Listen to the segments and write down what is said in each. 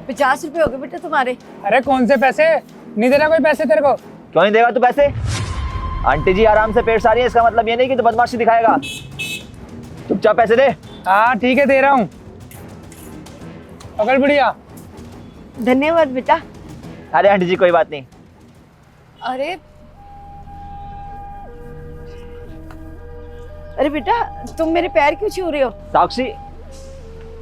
50 रुपए हो गए बेटा तुम्हारे। अरे कौन से पैसे, नहीं दे रहा कोई पैसे तेरे को। क्यों नहीं देगा तू पैसे? आंटी जी आराम से पेट सारी है, इसका मतलब ये नहीं कि तू बदमाशी दिखाएगा। चुपचाप पैसे दे। हाँ ठीक है, दे रहा हूँ। पकड़ बढ़िया। धन्यवाद बेटा। अरे आंटी जी कोई बात नहीं। अरे बेटा तुम मेरे पैर क्यों छू रहे हो? साक्षी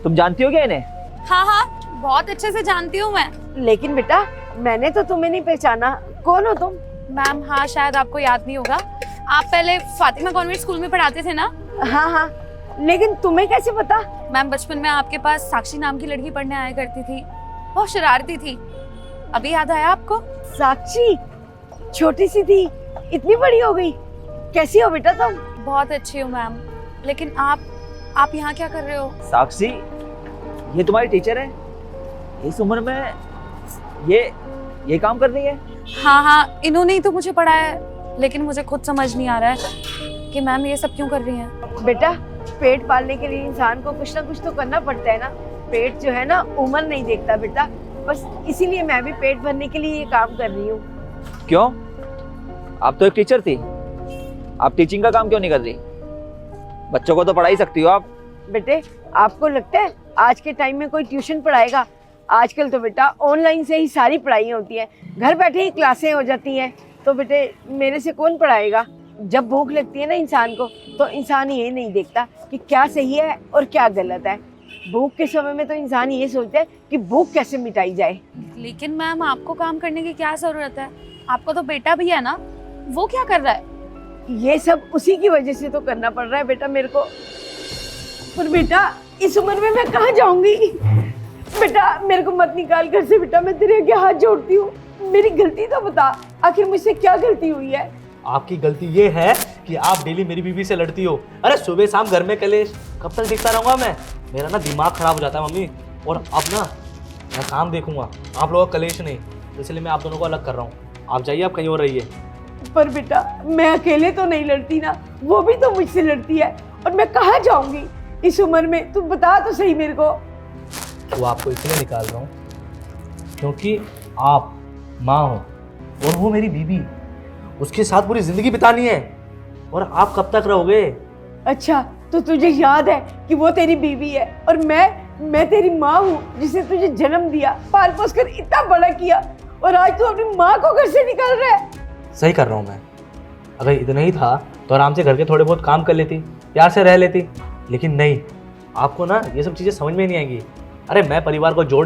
तुम जानती हो क्या इन्हें? हाँ हाँ, बहुत अच्छे से जानती हूँ मैं। लेकिन बेटा मैंने तो तुम्हें नहीं पहचाना, कौन हो तुम? मैम हाँ, शायद आपको याद नहीं होगा, आप पहले फातिमा कॉन्वेंट स्कूल में पढ़ाते थे ना। हाँ हाँ, लेकिन तुम्हें कैसे पता? मैम बचपन में आपके पास साक्षी नाम की लड़की पढ़ने आया करती थी, बहुत शरारती थी। अभी याद आया आपको? साक्षी छोटी सी थी, इतनी बड़ी हो गई। कैसी हो बेटा तुम? बहुत अच्छी हूँ मैम, लेकिन आप यहाँ क्या कर रहे हो? साक्षी ये तुम्हारी टीचर है, इस उम्र में ये काम कर रही है? हाँ हाँ, इन्होंने ही तो मुझे पढ़ाया है, लेकिन मुझे खुद समझ नहीं आ रहा है कि मैम ये सब क्यों कर रही हैं। बेटा पेट पालने के लिए इंसान को कुछ ना कुछ तो करना पड़ता है ना। पेट जो है ना उम्र नहीं देखता बेटा, बस इसीलिए मैं भी पेट भरने के लिए ये काम कर रही हूँ। क्यों? आप तो एक टीचर थी, आप टीचिंग का काम क्यों नहीं कर रही? बच्चों को तो पढ़ा ही सकती हो आप। बेटे आपको लगता है आज के टाइम में कोई ट्यूशन पढ़ाएगा? आजकल तो बेटा ऑनलाइन से ही सारी पढ़ाई होती है, घर बैठे ही क्लासें हो जाती हैं। तो बेटे मेरे से कौन पढ़ाएगा? जब भूख लगती है ना इंसान को, तो इंसान ये नहीं देखता कि क्या सही है और क्या गलत है। भूख के समय में तो इंसान ये सोचता है कि भूख कैसे मिटाई जाए। लेकिन मैम आपको काम करने की क्या जरूरत है? आपका तो बेटा भी है ना, वो क्या कर रहा है? ये सब उसी की वजह से तो करना पड़ रहा है बेटा मेरे को। पर बेटा इस उम्र में मैं कहाँ जाऊंगी? बेटा मेरे को मत निकाल घर से बेटा, मैं तेरे आगे हाथ जोड़ती हूँ। मेरी गलती तो बता, आखिर मुझसे क्या गलती हुई है? आपकी गलती ये है कि आप डेली मेरी बीवी से लड़ती हो। अरे सुबह शाम घर में कलेश, कब तक देखता रहूंगा मैं? मेरा ना दिमाग खराब हो जाता है मम्मी। और अब ना मैं काम देखूंगा, आप लोगों का कलेश नहीं, इसलिए मैं आप दोनों को अलग कर रहा हूँ। आप जाइए, आप कहीं और रहिए। पर बेटा मैं अकेले तो नहीं लड़ती ना, वो भी तो मुझसे लड़ती है, और मैं कहाँ जाऊंगी इस उम्र में? तू बता तो सही मेरे को। वो आपको इसलिए निकाल रहा हूँ क्योंकि आप माँ हो और वो मेरी बीवी, उसके साथ पूरी जिंदगी बितानी है। और आप कब तक रहोगे? अच्छा तो तुझे याद है कि वो तेरी बीवी है और मैं तेरी माँ हूँ, जिसे तुझे जन्म दिया, पाल पोस कर इतना बड़ा किया, और आज तू अपनी माँ को घर से निकाल रहा है। सही कर रहा हूँ मैं। अगर इतना ही था तो आराम से घर के थोड़े बहुत काम कर लेती, प्यार से रह लेती, लेकिन नहीं, आपको ना ये सब चीज़ें समझ में नहीं आएंगी। अरे मैं परिवार को जोड़